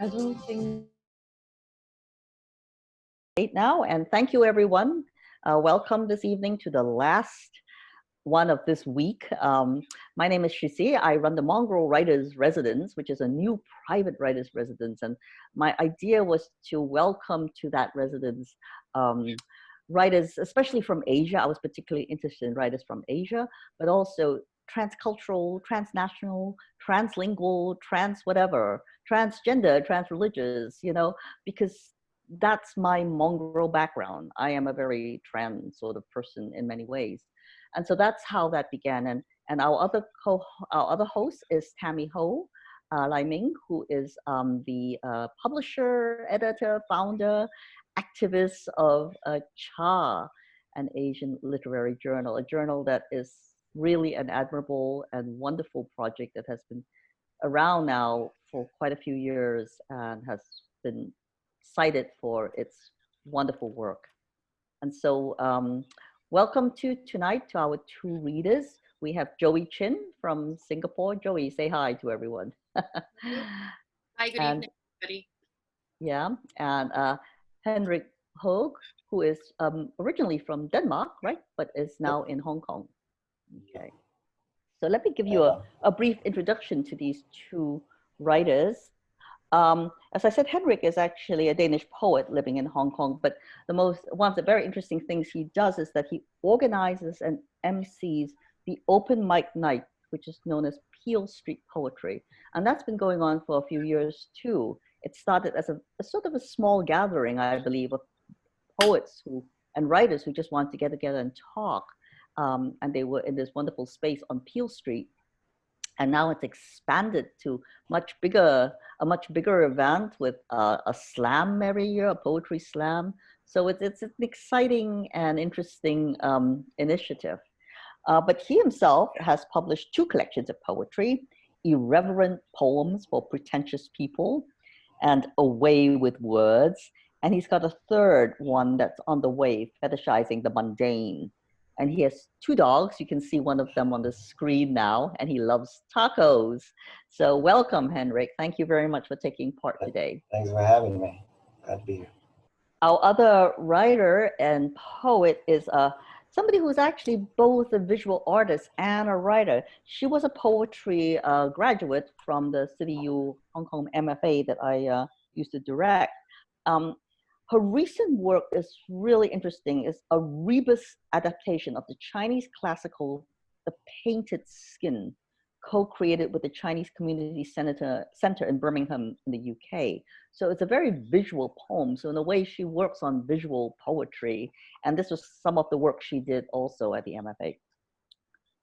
I don't think now, and thank you everyone. Welcome this evening to the last one of this week. My name is Shisi. I run the Mongrel Writers Residence, which is a new private writers residence. And my idea was to welcome to that residence writers, especially from Asia. I was particularly interested in writers from Asia, but also transcultural, transnational, translingual, trans whatever, transgender, transreligious, because that's my mongrel background. I am a very trans sort of person in many ways. And so that's how that began. And our other host is Tammy Lai-Ming, who is the publisher, editor, founder, activist of Cha, an Asian literary journal, a journal that is really an admirable and wonderful project that has been around now for quite a few years and has been cited for its wonderful work. And so welcome to tonight to our two readers. We have Joey Chin from Singapore. Joey, say hi to everyone. Hi, good evening, everybody. Yeah, and Henrik HOEG, who is originally from Denmark, right? But is now in Hong Kong. Okay. So let me give you a brief introduction to these two writers. As I said, Henrik is actually a Danish poet living in Hong Kong, but one of the very interesting things he does is that he organizes and MCs the open mic night, which is known as Peel Street Poetry. And that's been going on for a few years too. It started as a sort of a small gathering, I believe, of poets and writers who just wanted to get together and talk. And they were in this wonderful space on Peel Street. And now it's expanded to a much bigger event with a slam every year, a poetry slam. So it's an exciting and interesting initiative. But he himself has published two collections of poetry, Irreverent Poems for Pretentious People and Away with Words. And he's got a third one that's on the way, Fetishizing the Mundane. And he has two dogs. You can see one of them on the screen now, and he loves tacos. So welcome, Henrik. Thank you very much for taking part today. Thanks for having me. Glad to be here. Our other writer and poet is somebody who's actually both a visual artist and a writer. She was a poetry graduate from the CityU-HK MFA that I used to direct. Her recent work is really interesting. It's a rebus adaptation of the Chinese classical, The Painted Skin, co-created with the Chinese Community Center in Birmingham in the UK. So it's a very visual poem. So in a way, she works on visual poetry. And this was some of the work she did also at the MFA.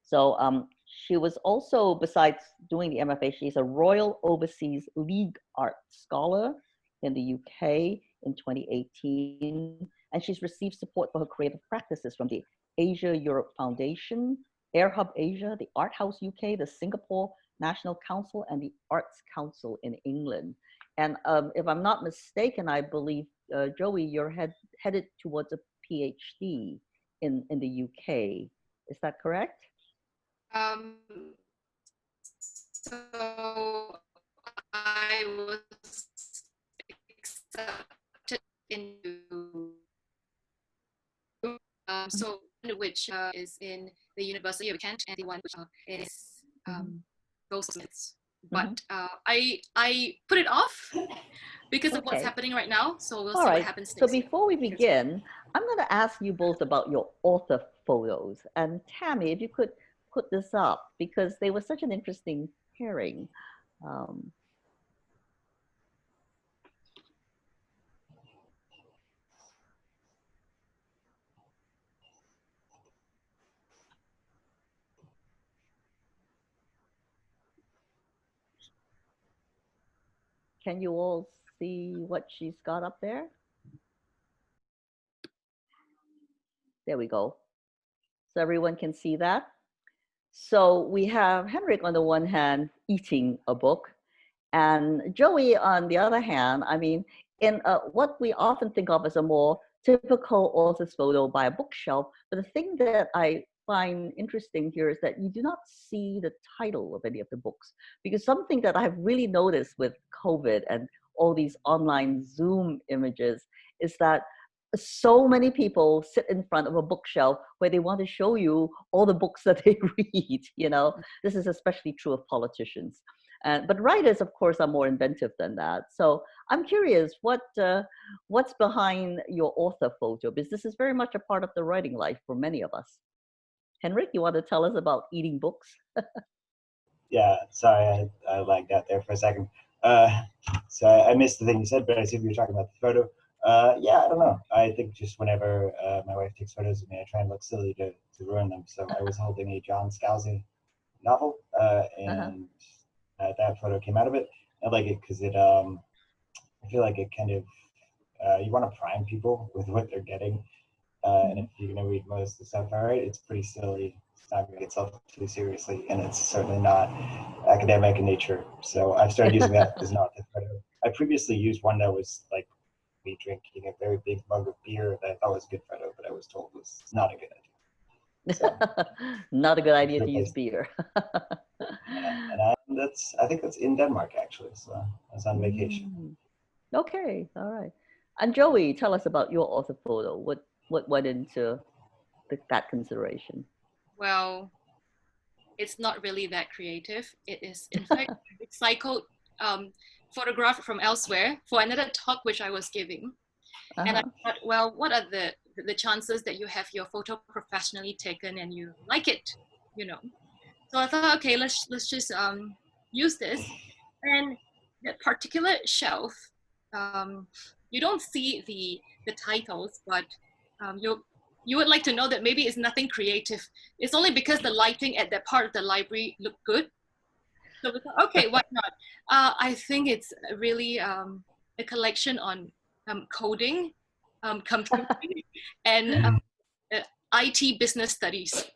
So she was also, besides doing the MFA, she's a Royal Overseas League Art Scholar in the UK in 2018, and she's received support for her creative practices from the Asia Europe Foundation, Air Hub Asia, the Art House UK, the Singapore National Council, and the Arts Council in England. And if I'm not mistaken, I believe, Joey, you're headed towards a PhD in the UK. Is that correct? So I was accepted into which is in the University of Kent, and the one which is Goldsmiths. But I put it off because of what's happening right now. So we'll see what happens next. So before we begin, I'm going to ask you both about your author photos. And Tammy, if you could put this up, because they were such an interesting pairing. Can you all see what she's got up there? There we go. So everyone can see that. So we have Henrik on the one hand eating a book, and Joey on the other hand, I mean, in what we often think of as a more typical author's photo by a bookshelf, but the thing that I find interesting here is that you do not see the title of any of the books, because something that I've really noticed with COVID and all these online Zoom images is that so many people sit in front of a bookshelf where they want to show you all the books that they read, you know. This is especially true of politicians. But writers, of course, are more inventive than that. So I'm curious, what's behind your author photo? Because this is very much a part of the writing life for many of us. Henrik, you want to tell us about eating books? Yeah, sorry, I lagged out there for a second. So I missed the thing you said, but I assume you were talking about the photo. Yeah, I don't know. I think just whenever my wife takes photos of me, I try and look silly to ruin them. So I was holding a John Scalzi novel, and that photo came out of it. I like it because it, I feel like it kind of, you want to prime people with what they're getting. And if you're going to read most of the stuff I write, it's pretty silly. It's not going to get itself too seriously, and it's certainly not academic in nature. So I've started using that as an author photo. I previously used one that was like me drinking a very big mug of beer that I thought was a good photo, but I was told was not a good idea. So, not a good idea to use beer. and I think that's in Denmark actually. So I was on vacation. Okay, all right. And Joey, tell us about your author photo. What went into that consideration? Well, it's not really that creative. It is, in fact, recycled photograph from elsewhere for another talk which I was giving. And I thought, well, what are the chances that you have your photo professionally taken and you like it, you know? So I thought, okay, let's just use this. And that particular shelf, you don't see the titles, but you would like to know that maybe it's nothing creative. It's only because the lighting at that part of the library looked good. So we thought, okay, why not? I think it's really a collection on coding, computing, and IT business studies.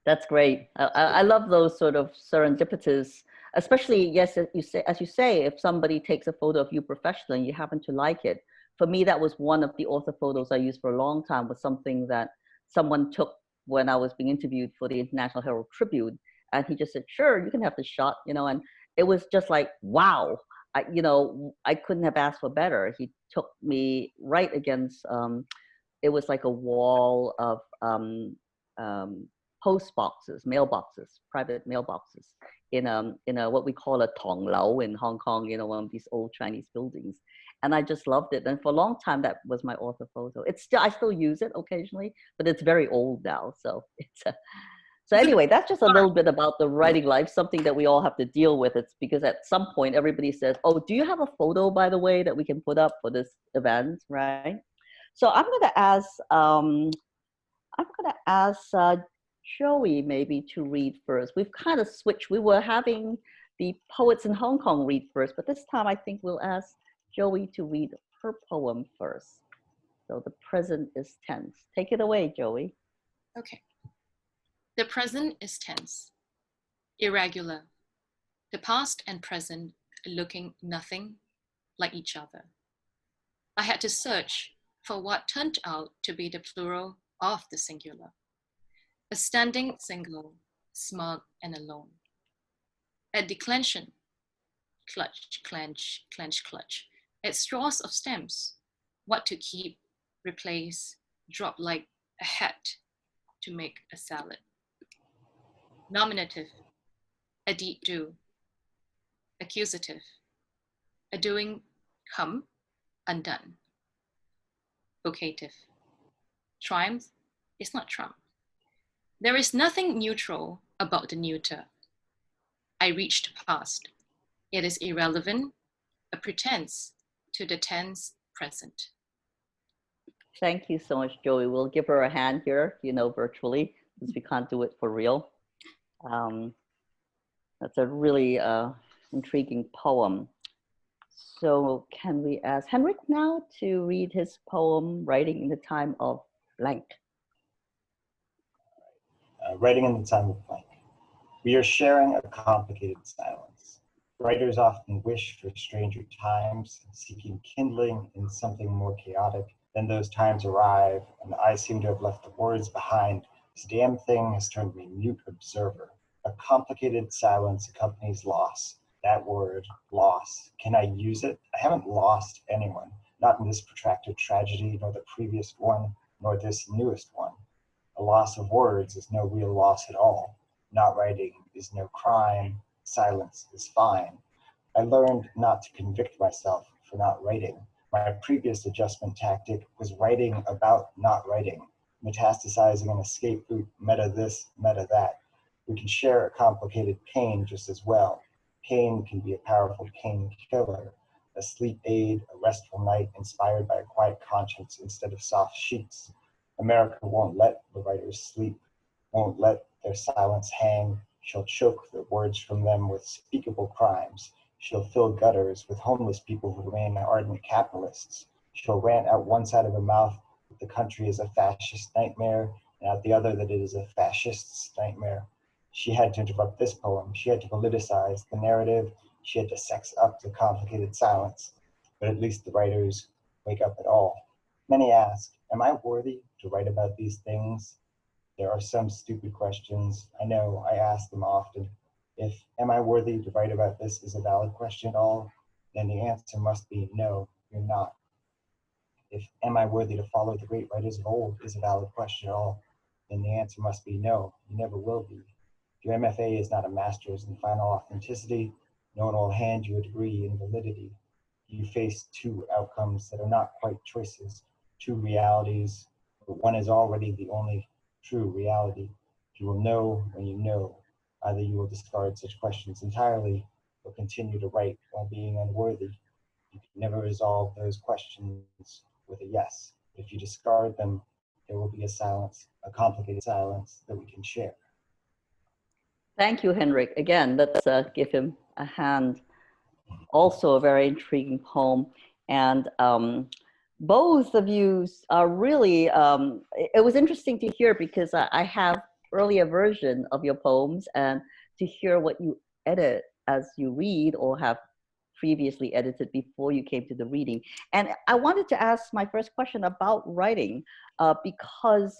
That's great. I love those sort of serendipitous, especially, yes, as you say, if somebody takes a photo of you professionally and you happen to like it. For me, that was one of the author photos I used for a long time, was something that someone took when I was being interviewed for the International Herald Tribune. And he just said, sure, you can have the shot, you know, and it was just like, wow, you know, I couldn't have asked for better. He took me right against, it was like a wall of post boxes, mailboxes, private mailboxes in a what we call a tong lao in Hong Kong, you know, one of these old Chinese buildings. And I just loved it. And for a long time, that was my author photo. I still use it occasionally, but it's very old now. So it's so anyway, that's just a little bit about the writing life, something that we all have to deal with. It's because at some point everybody says, oh, do you have a photo, by the way, that we can put up for this event, right? So I'm going to ask Joey maybe to read first. We've kind of switched. We were having the poets in Hong Kong read first, but this time I think we'll ask Joey to read her poem first. So the present is tense. Take it away, Joey. Okay. The present is tense, irregular. The past and present looking nothing like each other. I had to search for what turned out to be the plural of the singular. A standing single, smug and alone. At declension, clutch, clench, clench, clutch. At straws of stems, what to keep, replace, drop like a hat to make a salad. Nominative, a deed do. Accusative, a doing come, undone. Vocative, triumph is not trump. There is nothing neutral about the neuter. I reached past. It is irrelevant, a pretense to the tense present. Thank you so much, Joey. We'll give her a hand here, you know, virtually, because we can't do it for real. That's a really intriguing poem. So can we ask Henrik now to read his poem, Writing in the Time of Blank? Writing in the Time of Blank. We are sharing a complicated silence. Writers often wish for stranger times, seeking kindling in something more chaotic. Then those times arrive, and I seem to have left the words behind. This damn thing has turned me mute observer. A complicated silence accompanies loss. that word, loss. Can I use it? I haven't lost anyone, not in this protracted tragedy, nor the previous one, nor this newest one. A loss of words is no real loss at all. Not writing is no crime. Silence is fine. I learned not to convict myself for not writing. My previous adjustment tactic was writing about not writing, metastasizing an escape route, meta this, meta that. We can share a complicated pain just as well. Pain can be a powerful painkiller, a sleep aid, a restful night inspired by a quiet conscience instead of soft sheets. America won't let the writers sleep, won't let their silence hang. She'll choke the words from them with speakable crimes. She'll fill gutters with homeless people who remain ardent capitalists. She'll rant out one side of her mouth that the country is a fascist nightmare, and out the other that it is a fascist's nightmare. She had to interrupt this poem. She had to politicize the narrative. She had to sex up the complicated silence. But at least the writers wake up at all. Many ask, am I worthy to write about these things? There are some stupid questions. I know, I ask them often. If am I worthy to write about this is a valid question at all, then the answer must be no, you're not. If am I worthy to follow the great writers of old is a valid question at all, then the answer must be no, you never will be. Your MFA is not a master's in final authenticity. No one will hand you a degree in validity. You face two outcomes that are not quite choices, two realities, but one is already the only true reality. You will know when you know. Either you will discard such questions entirely or continue to write while being unworthy. You can never resolve those questions with a yes. If you discard them, there will be a silence, a complicated silence that we can share. Thank you, Henrik. Again, let's give him a hand. Also a very intriguing poem. And both of you are really, it was interesting to hear because I have earlier version of your poems and to hear what you edit as you read or have previously edited before you came to the reading. And I wanted to ask my first question about writing because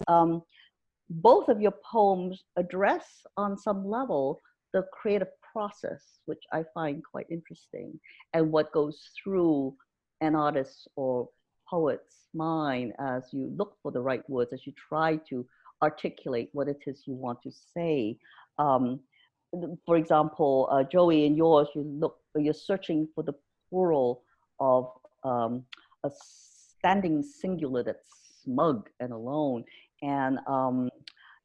both of your poems address on some level the creative process, which I find quite interesting, and what goes through an artist's or poet's mind as you look for the right words, as you try to articulate what it is you want to say. For example, Joey, in yours, you're searching for the plural of a standing singular that's smug and alone. And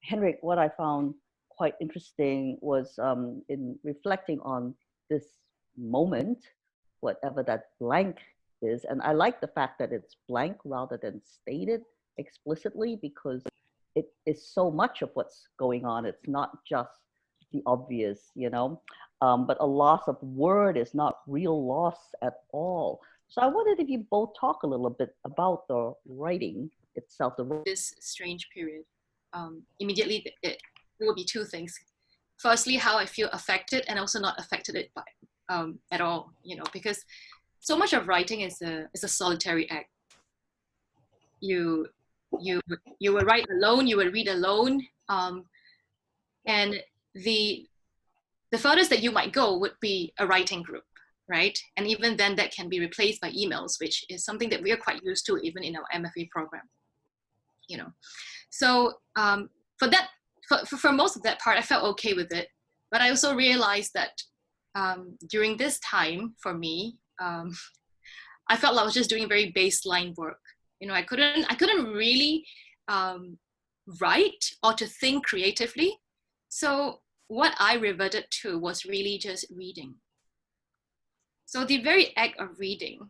Henrik, what I found quite interesting was in reflecting on this moment, whatever that blank is. And I like the fact that it's blank rather than stated explicitly because it is so much of what's going on. It's not just the obvious, you know, but a loss of word is not real loss at all. So I wondered if you both talk a little bit about the writing itself. This strange period, immediately it will be two things. Firstly, how I feel affected and also not affected it by at all, you know, because so much of writing is a solitary act. You will write alone, you will read alone, and the furthest that you might go would be a writing group, right? And even then that can be replaced by emails, which is something that we are quite used to even in our MFA program, you know. So for most of that part, I felt okay with it. But I also realized that during this time for me, I felt like I was just doing very baseline work. You know, I couldn't really write or to think creatively. So what I reverted to was really just reading. So the very act of reading,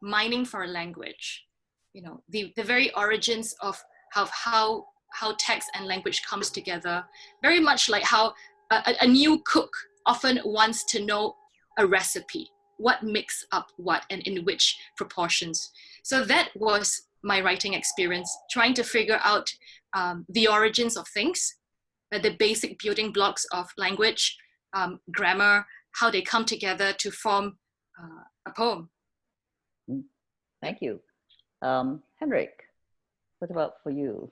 mining for a language, you know, the very origins of how text and language comes together, very much like how a new cook often wants to know a recipe, what mix up what and in which proportions. So that was my writing experience, trying to figure out the origins of things, the basic building blocks of language, grammar, how they come together to form a poem. Thank you. Henrik, what about for you?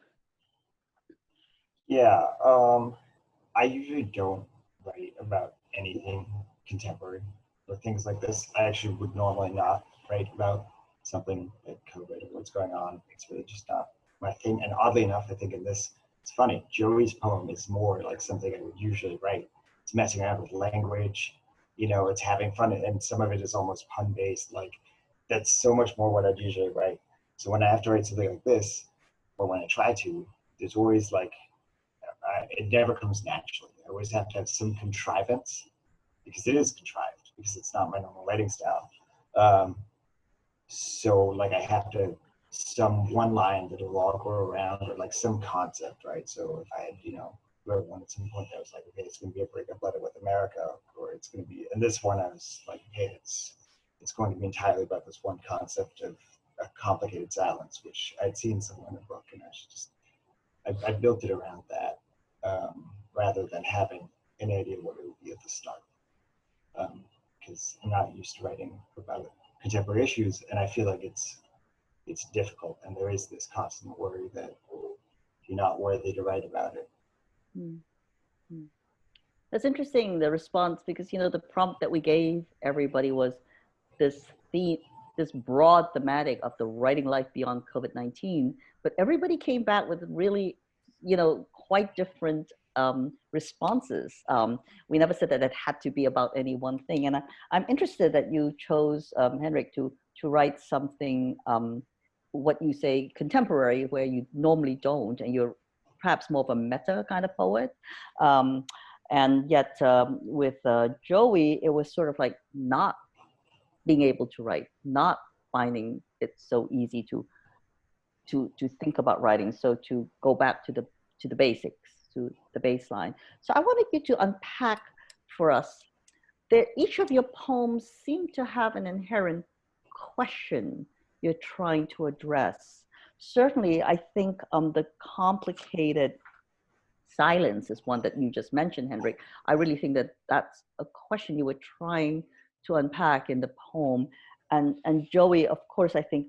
Yeah, I usually don't write about anything contemporary or things like this. I actually would normally not write about something like COVID or what's going on. It's really just not my thing. And oddly enough, I think in this, it's funny, Joey's poem is more like something I would usually write. It's messing around with language, you know, it's having fun, and some of it is almost pun-based. Like, that's so much more what I'd usually write. So when I have to write something like this, or when I try to, there's always like, it never comes naturally. I always have to have some contrivance, because it is contrived, because it's not my normal writing style. So like I have to, some one line that will all go around, or like some concept, right? So if I had, you know, wrote one at some point that was like, okay, it's going to be a breakup letter with America, or it's going to be, and this one I was like, okay, it's going to be entirely about this one concept of a complicated silence, which I'd seen somewhere in the book, and I should just, I built it around that, rather than having an idea what it would be at the start, because I'm not used to writing about contemporary issues, and I feel like it's difficult, and there is this constant worry that you're not worthy to write about it. Mm-hmm. That's interesting, the response, because, you know, the prompt that we gave everybody was this theme, this broad thematic of the writing life beyond COVID-19, but everybody came back with really, you know, quite different responses. We never said that it had to be about any one thing, and I'm interested that you chose, Henrik, to write something, what you say, contemporary, where you normally don't, and you're perhaps more of a meta kind of poet. And yet with Joey, it was sort of like not being able to write, not finding it so easy to think about writing. So to go back to the basics, to the baseline. So I wanted you to unpack for us that each of your poems seem to have an inherent question you're trying to address. Certainly, I think the complicated silence is one that you just mentioned, Henrik. I really think that that's a question you were trying to unpack in the poem. And Joey, of course, I think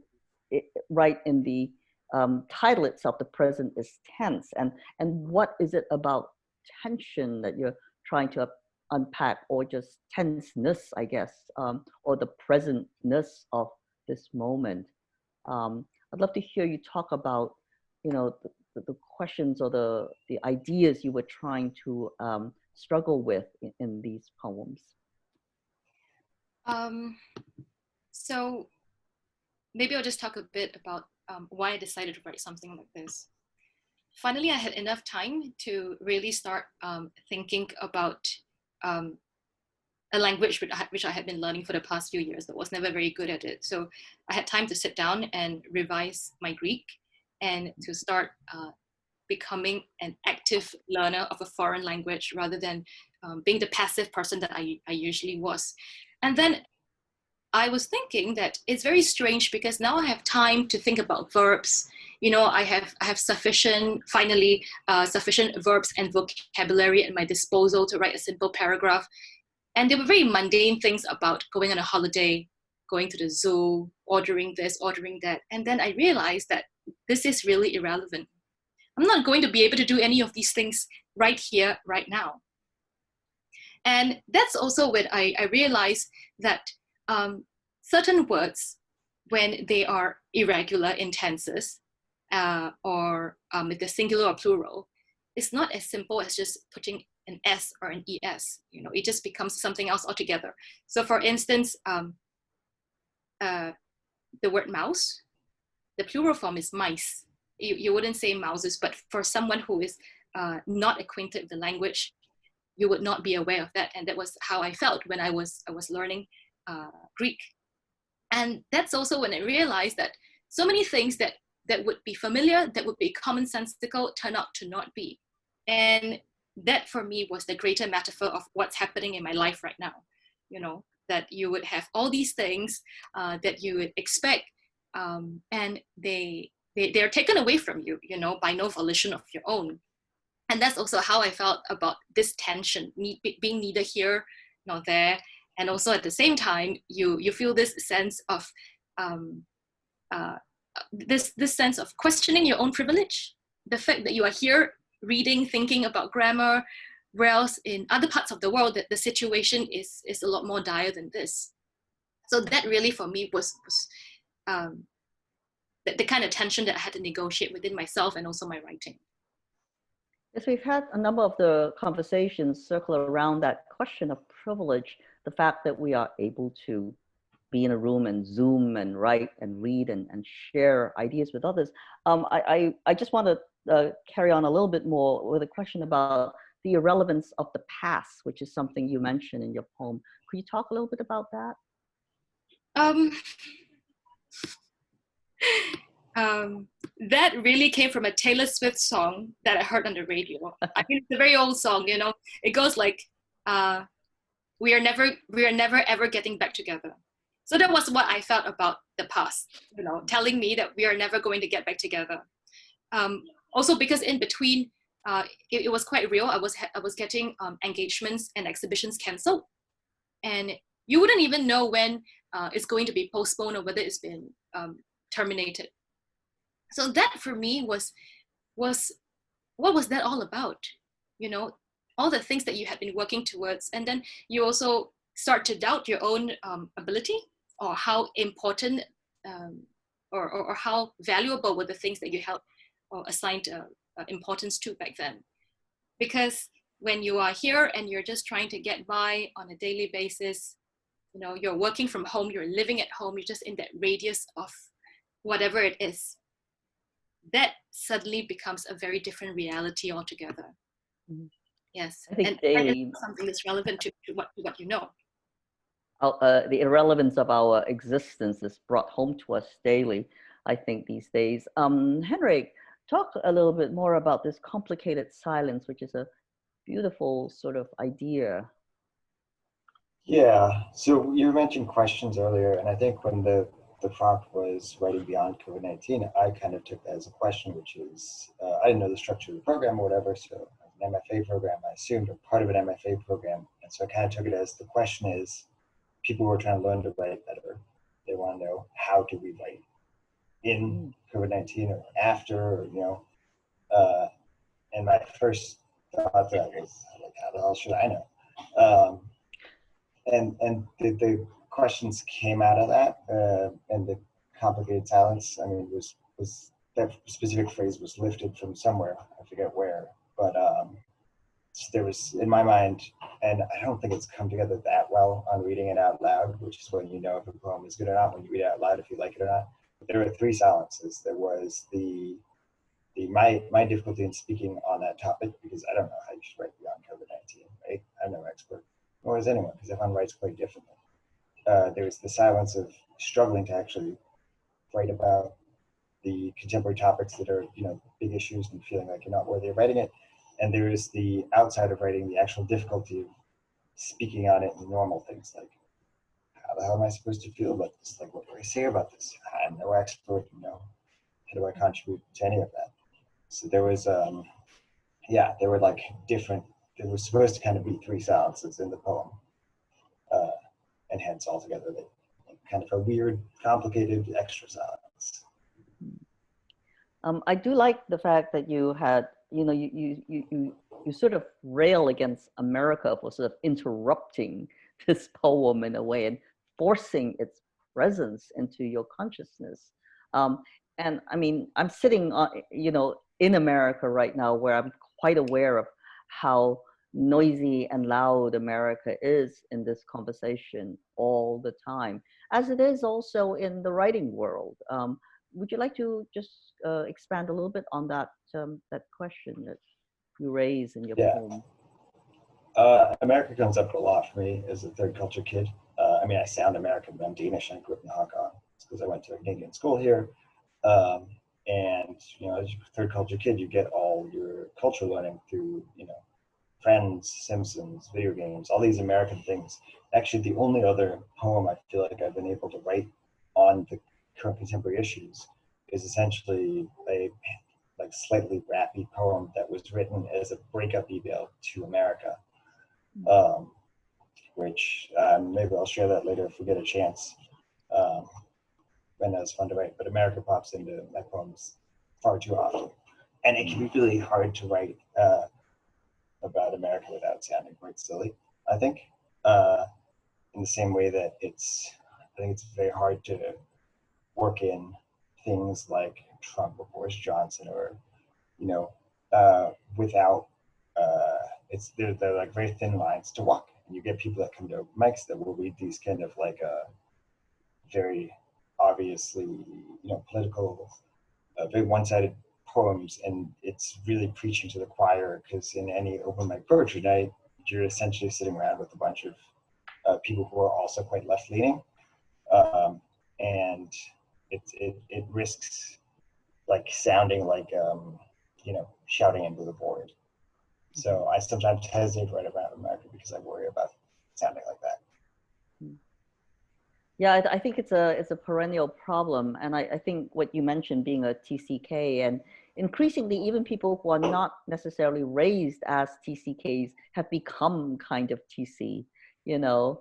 right in the title itself, the present is tense. And what is it about tension that you're trying to unpack, or just tenseness, I guess, or the presentness of this moment? I'd love to hear you talk about, you know, the questions or the ideas you were trying to struggle with in these poems. So maybe I'll just talk a bit about why I decided to write something like this. Finally, I had enough time to really start thinking about a language which I had been learning for the past few years, but was never very good at it. So I had time to sit down and revise my Greek, and to start becoming an active learner of a foreign language, rather than being the passive person that I usually was. And then I was thinking that it's very strange, because now I have time to think about verbs. You know, I have sufficient verbs and vocabulary at my disposal to write a simple paragraph. And there were very mundane things about going on a holiday, going to the zoo, ordering this, ordering that. And then I realized that this is really irrelevant. I'm not going to be able to do any of these things right here, right now. And that's also when I realized that certain words, when they are irregular in tenses, or with the singular or plural, it's not as simple as just putting an S or an ES. You know, it just becomes something else altogether. So for instance, the word mouse, the plural form is mice. You wouldn't say mouses, but for someone who is not acquainted with the language, you would not be aware of that. And that was how I felt when I was learning Greek. And that's also when I realized that so many things that would be familiar, that would be commonsensical, turn out to not be. And that for me was the greater metaphor of what's happening in my life right now. You know, that you would have all these things that you would expect, and they're taken away from you, you know, by no volition of your own. And that's also how I felt about this tension, being neither here nor there. And also at the same time, you feel this sense of this sense of questioning your own privilege. The fact that you are here reading, thinking about grammar, whereas in other parts of the world, that the situation is a lot more dire than this. So that really for me was the kind of tension that I had to negotiate within myself and also my writing. Yes, we've had a number of the conversations circle around that question of privilege, the fact that we are able to be in a room and Zoom and write and read and share ideas with others. I just want to carry on a little bit more with a question about the irrelevance of the past, which is something you mentioned in your poem. Could you talk a little bit about that? That really came from a Taylor Swift song that I heard on the radio. I mean, it's a very old song, you know. It goes like, we are never ever getting back together. So that was what I felt about the past, you know, telling me that we are never going to get back together. Also because in between, it was quite real. I was getting engagements and exhibitions canceled, and you wouldn't even know when it's going to be postponed or whether it's been terminated. So that for me was what was that all about? You know, all the things that you had been working towards, and then you also start to doubt your own ability, or how important or how valuable were the things that you held or assigned importance to back then. Because when you are here and you're just trying to get by on a daily basis, you know, you're working from home, you're living at home, you're just in that radius of whatever it is, that suddenly becomes a very different reality altogether. Mm-hmm. Yes, I think and it's something that's relevant to what you know. The irrelevance of our existence is brought home to us daily, I think, these days. Henrik, talk a little bit more about this complicated silence, which is a beautiful sort of idea. Yeah, so you mentioned questions earlier, and I think when the prompt was writing beyond COVID-19, I kind of took that as a question, which is, I didn't know the structure of the program or whatever, so an MFA program, I assumed, or part of an MFA program, and so I kind of took it as the question is, people who are trying to learn to write better, they want to know, how do we write in COVID-19 or after, or, you know, and my first thought that was, like, how the hell should I know? And the questions came out of that, and the complicated silence, I mean, was that specific phrase was lifted from somewhere, I forget where, but there was, in my mind, and I don't think it's come together that well on reading it out loud, which is when you know if a poem is good or not, when you read it out loud, if you like it or not. But there were three silences. There was my difficulty in speaking on that topic, because I don't know how you should write beyond COVID-19, right? I'm no expert, nor is anyone, because everyone writes quite differently. There was the silence of struggling to actually write about the contemporary topics that are, you know, big issues, and feeling like you're not worthy of writing it. And there is the outside of writing, the actual difficulty of speaking on it in normal things, like, how the hell am I supposed to feel about this? Like, what do I say about this? I'm no expert, you know, how do I contribute to any of that? So there was, there were like different, there was supposed to kind of be three silences in the poem. And hence altogether, they kind of a weird, complicated extra silence. I do like the fact that you had, you know, you sort of rail against America for sort of interrupting this poem in a way and forcing its presence into your consciousness. And I mean, I'm sitting, you know, in America right now, where I'm quite aware of how noisy and loud America is in this conversation all the time, as it is also in the writing world. Would you like to just expand a little bit on that that question that you raise in your poem? America comes up a lot for me as a third culture kid. I mean, I sound American, but I'm Danish. I grew up in Hong Kong because I went to a Canadian school here. And, you know, as a third culture kid, you get all your culture learning through, you know, Friends, Simpsons, video games, all these American things. Actually, the only other poem I feel like I've been able to write on the current contemporary issues is essentially a like slightly rappy poem that was written as a breakup email to America, which maybe I'll share that later if we get a chance. And that's fun to write, but America pops into my poems far too often. And it can be really hard to write about America without sounding quite silly, I think. In the same way that I think it's very hard to work in things like Trump or Boris Johnson or, you know, without, they're like very thin lines to walk. And you get people that come to open mics that will read these kind of like very obviously, you know, political, very one-sided poems, and it's really preaching to the choir, because in any open mic poetry night, you're essentially sitting around with a bunch of people who are also quite left-leaning, and it risks like sounding like you know, shouting into the void. So I sometimes hesitate to write about America because I worry about sounding like that. Yeah, I think it's a perennial problem, and I think what you mentioned, being a TCK, and increasingly even people who are not necessarily raised as TCKs have become kind of TC, you know,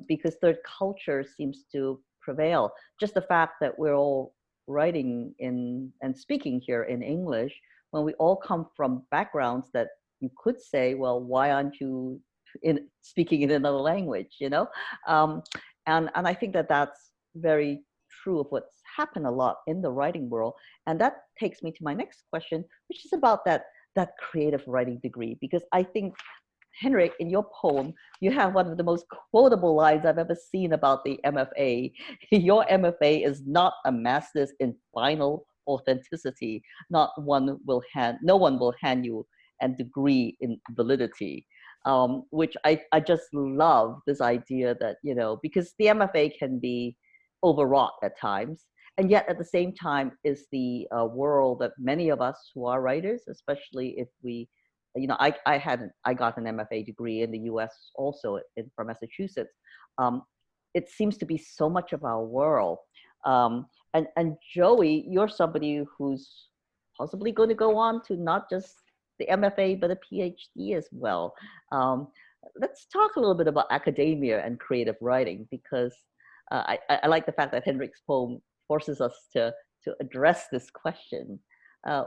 because third culture seems to prevail. Just the fact that we're all writing in and speaking here in English, when we all come from backgrounds that you could say, well, why aren't you speaking in another language, you know? And I think that that's very true of what's happened a lot in the writing world. And that takes me to my next question, which is about that creative writing degree, because I think, Henrik, in your poem, you have one of the most quotable lines I've ever seen about the MFA. Your MFA is not a master's in final authenticity. No one will hand you a degree in validity. Which I just love this idea that, you know, because the MFA can be overwrought at times, and yet at the same time is the world that many of us who are writers, especially if we, you know, I got an MFA degree in the US also from Massachusetts. It seems to be so much of our world. And Joey, you're somebody who's possibly going to go on to not just the MFA, but a PhD as well. Let's talk a little bit about academia and creative writing, because I like the fact that Henrik's poem forces us to address this question.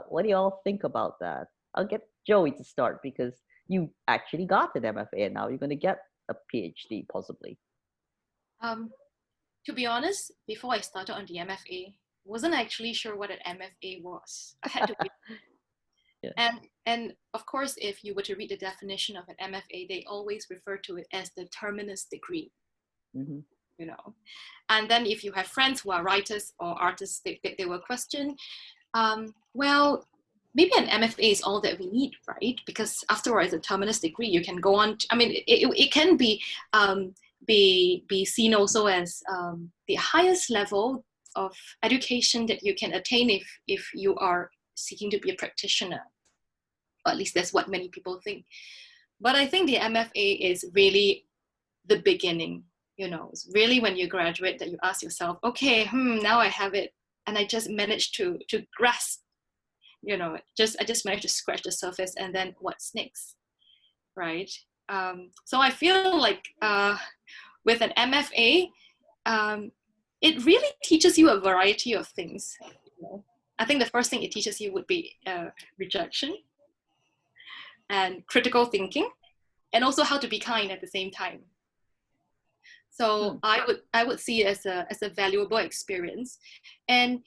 What do you all think about that? I'll get Joey to start, because you actually got an MFA and now you're going to get a PhD possibly. To be honest, before I started on the MFA, wasn't actually sure what an MFA was. I had to read. Yeah. And of course, if you were to read the definition of an MFA, they always refer to it as the terminus degree. Mm-hmm. You know, and then if you have friends who are writers or artists, they will question, well, maybe an MFA is all that we need, right? Because after all, it's a terminus degree. You can go on. I mean, it can be seen also as the highest level of education that you can attain if you are seeking to be a practitioner. Or at least that's what many people think. But I think the MFA is really the beginning. You know, it's really when you graduate that you ask yourself, okay, now I have it, and I just managed to grasp. You know, I just managed to scratch the surface, and then what's next, right? So I feel like with an MFA, it really teaches you a variety of things. You know? I think the first thing it teaches you would be rejection and critical thinking, and also how to be kind at the same time. So I would see it as a valuable experience. And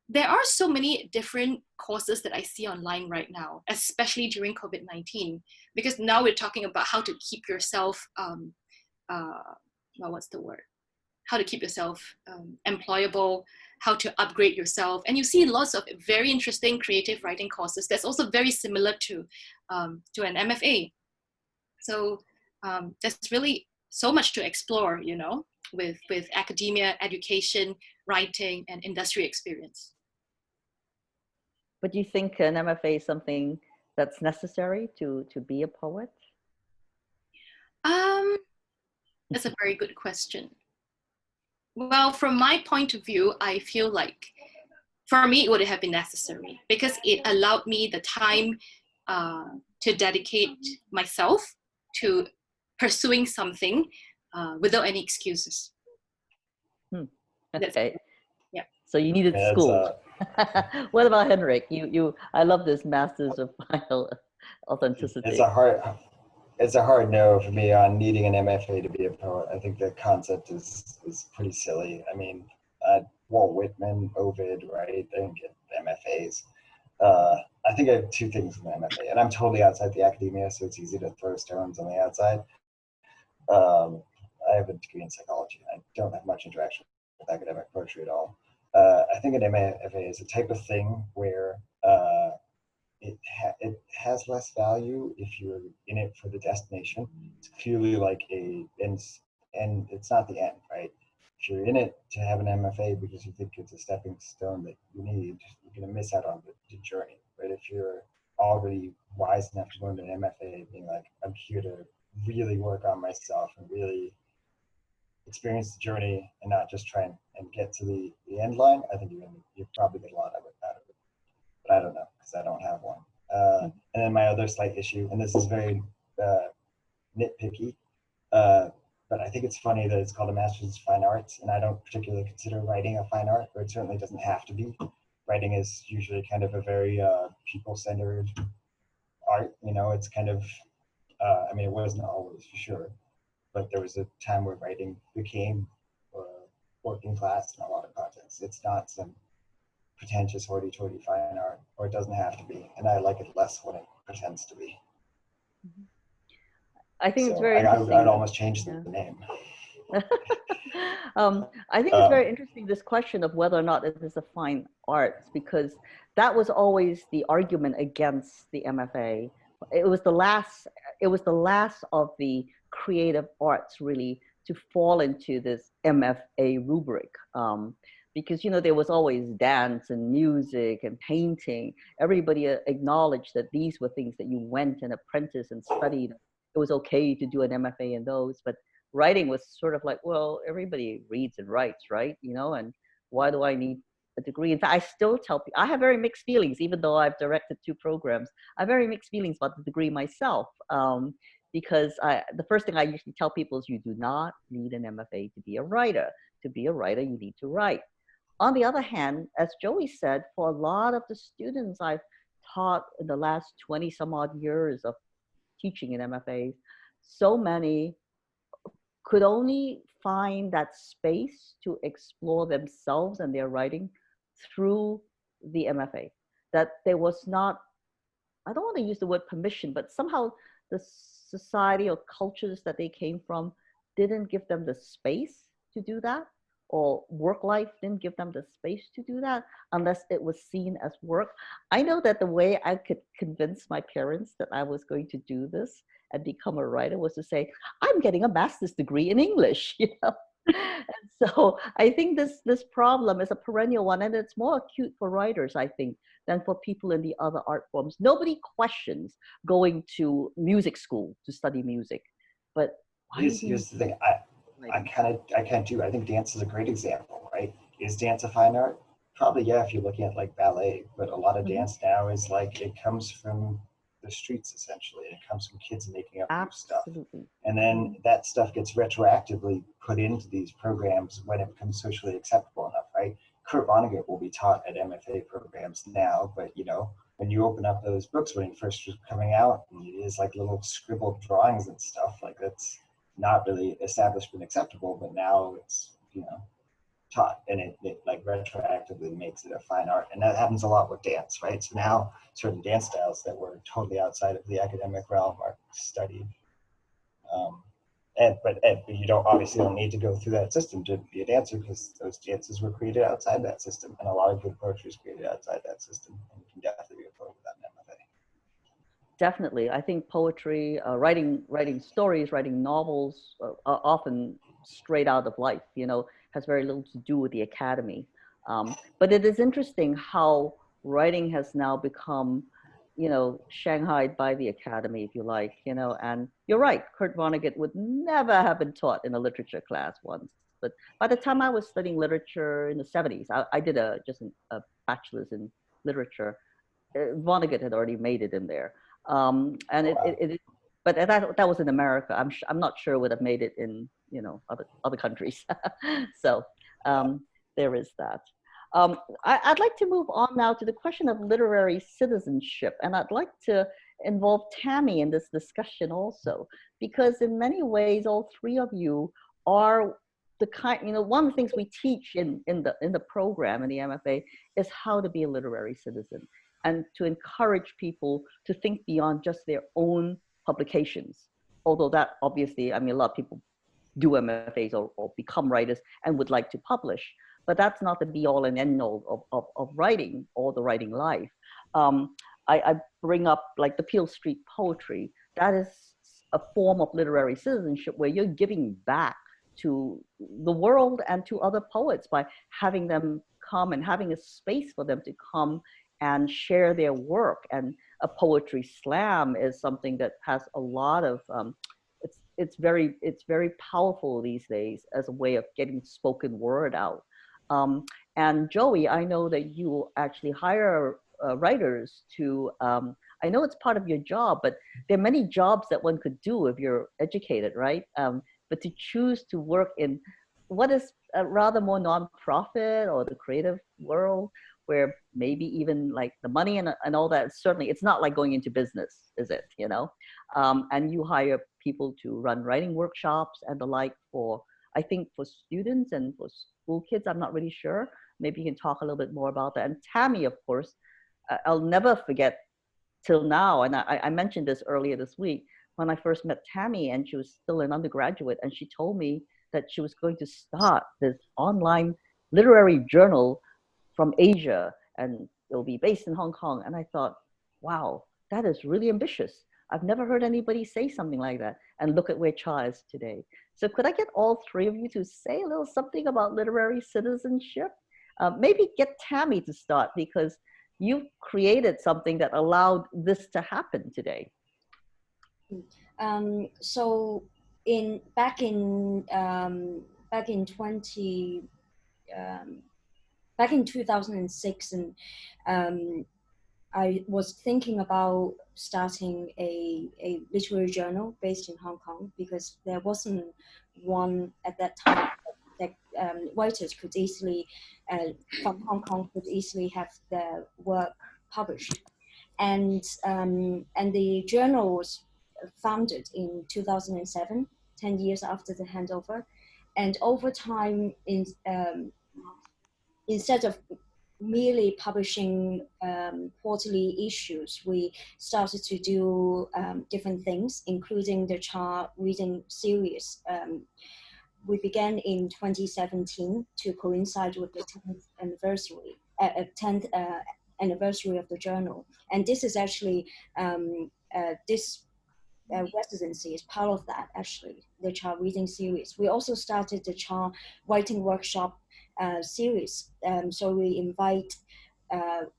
there are so many different courses that I see online right now, especially during COVID-19, because now we're talking about how to keep yourself, what's the word? How to keep yourself employable, how to upgrade yourself. And you see lots of very interesting creative writing courses that's also very similar to an MFA. So there's really so much to explore, you know, with academia, education, writing, and industry experience. But do you think an MFA is something that's necessary to be a poet? That's a very good question. Well, from my point of view, I feel like for me, it would have been necessary because it allowed me the time to dedicate myself to pursuing something without any excuses. Okay. Yeah. So you needed school. What about Henrik? I love this Masters of Final authenticity. It's a hard no for me on needing an MFA to be a poet. I think the concept is pretty silly. I mean, Walt Whitman, Ovid, right? They don't get MFAs. I think I have two things in the MFA, and I'm totally outside the academia, so it's easy to throw stones on the outside. I have a degree in psychology. I don't have much interaction with academic poetry at all. I think an MFA is a type of thing where it has less value if you're in it for the destination. It's clearly like and it's not the end, right? If you're in it to have an MFA because you think it's a stepping stone that you need, you're going to miss out on the journey. But if you're already wise enough to go into an MFA, being like, I'm here to really work on myself and really experience the journey and not just try and get to the end line, I think you probably get a lot out of it. But I don't know, because I don't have one. And then my other slight issue, and this is very nitpicky, but I think it's funny that it's called a Master's of Fine Arts, and I don't particularly consider writing a fine art, or it certainly doesn't have to be. Writing is usually kind of a very people-centered art, you know, it's kind of, I mean, it wasn't always for sure, but there was a time where writing became working class in a lot of contexts. It's not some pretentious hoity-toity fine art, or it doesn't have to be, and I like it less when it pretends to be. I think so it's very interesting. I'd almost change the name. I think it's very interesting, this question of whether or not it is a fine arts, because that was always the argument against the MFA. It was the last of the creative arts really to fall into this MFA rubric. Because, you know, there was always dance and music and painting. Everybody acknowledged that these were things that you went and apprenticed and studied. It was okay to do an MFA in those, but writing was sort of like, well, everybody reads and writes, right? You know, and why do I need a degree? In fact, I still tell people, I have very mixed feelings, even though I've directed 2 programs. I have very mixed feelings about the degree myself, because the first thing I usually tell people is you do not need an MFA to be a writer. To be a writer, you need to write. On the other hand, as Joey said, for a lot of the students I've taught in the last 20 some odd years of teaching in MFAs, so many could only find that space to explore themselves and their writing through the MFA. That there was not, I don't want to use the word permission, but somehow the society or cultures that they came from didn't give them the space to do that, or work life didn't give them the space to do that unless it was seen as work. I know that the way I could convince my parents that I was going to do this and become a writer was to say, I'm getting a master's degree in English, you know? And so I think this problem is a perennial one, and it's more acute for writers, I think, than for people in the other art forms. Nobody questions going to music school to study music, but here's the thing, I can't do. I think dance is a great example, right? Is dance a fine art? Probably, yeah, if you're looking at like ballet, but a lot of dance now is like, it comes from the streets essentially. It comes from kids making up new stuff. And then that stuff gets retroactively put into these programs when it becomes socially acceptable enough, right? Kurt Vonnegut will be taught at MFA programs now, but you know, when you open up those books when he first was coming out, and it is like little scribbled drawings and stuff, like that's not really established and acceptable, but now it's, you know, taught, and it like retroactively makes it a fine art. And that happens a lot with dance, right? So now certain dance styles that were totally outside of the academic realm are studied. But you obviously don't need to go through that system to be a dancer, because those dances were created outside that system, and a lot of good poetry is created outside that system, and you can definitely be a poet without an MFA. Definitely. I think poetry, writing stories, writing novels are often straight out of life, you know, has very little to do with the academy. But it is interesting how writing has now become, you know, shanghaied by the academy, if you like, you know, and you're right, Kurt Vonnegut would never have been taught in a literature class once. But by the time I was studying literature in the 70s, I did just a bachelor's in literature. Vonnegut had already made it in there. But that was in America. I'm not sure it would have made it in, you know, other countries. So there is that. I'd like to move on now to the question of literary citizenship, and I'd like to involve Tammy in this discussion also, because in many ways, all three of you are the kind, one of the things we teach in the program in the MFA is how to be a literary citizen and to encourage people to think beyond just their own publications. Although that obviously, a lot of people do MFAs or become writers and would like to publish, but that's not the be all and end all of writing or the writing life. I bring up like the Peel Street poetry. That is a form of literary citizenship where you're giving back to the world and to other poets by having them come and having a space for them to come and share their work. And a poetry slam is something that has a lot of, it's very powerful these days as a way of getting spoken word out. And Joey, I know that you actually hire writers to, I know it's part of your job, but there are many jobs that one could do if you're educated, right? But to choose to work in what is a rather more nonprofit or the creative world, where maybe even like the money and all that, certainly it's not like going into business, is it? And you hire people to run writing workshops and the like for, I think, for students and for school kids. I'm not really sure. Maybe you can talk a little bit more about that. And Tammy, of course, I'll never forget till now, and I mentioned this earlier this week, when I first met Tammy and she was still an undergraduate, and she told me that she was going to start this online literary journal from Asia, and it'll be based in Hong Kong. And I thought, wow, that is really ambitious. I've never heard anybody say something like that. And look at where Cha is today. So could I get all three of you to say a little something about literary citizenship? Maybe get Tammy to start, because you created something that allowed this to happen today. So back in 2006, and I was thinking about starting a literary journal based in Hong Kong, because there wasn't one at that time that writers could easily, from Hong Kong, could easily have their work published. And the journal was founded in 2007, 10 years after the handover. And over time, instead of merely publishing quarterly issues, we started to do different things, including the Cha reading series. We began in 2017 to coincide with the 10th anniversary of the journal. And this is actually, this residency is part of that, actually, the Cha reading series. We also started the Cha writing workshop series. So we invite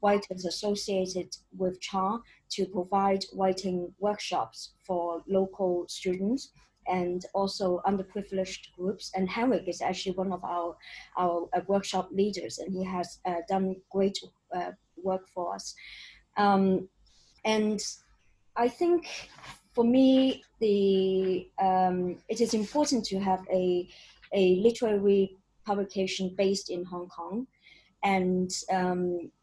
writers associated with Cha to provide writing workshops for local students and also underprivileged groups. And Henrik is actually one of our workshop leaders, and he has done great work for us. And I think for me, it is important to have a literary publication based in Hong Kong. And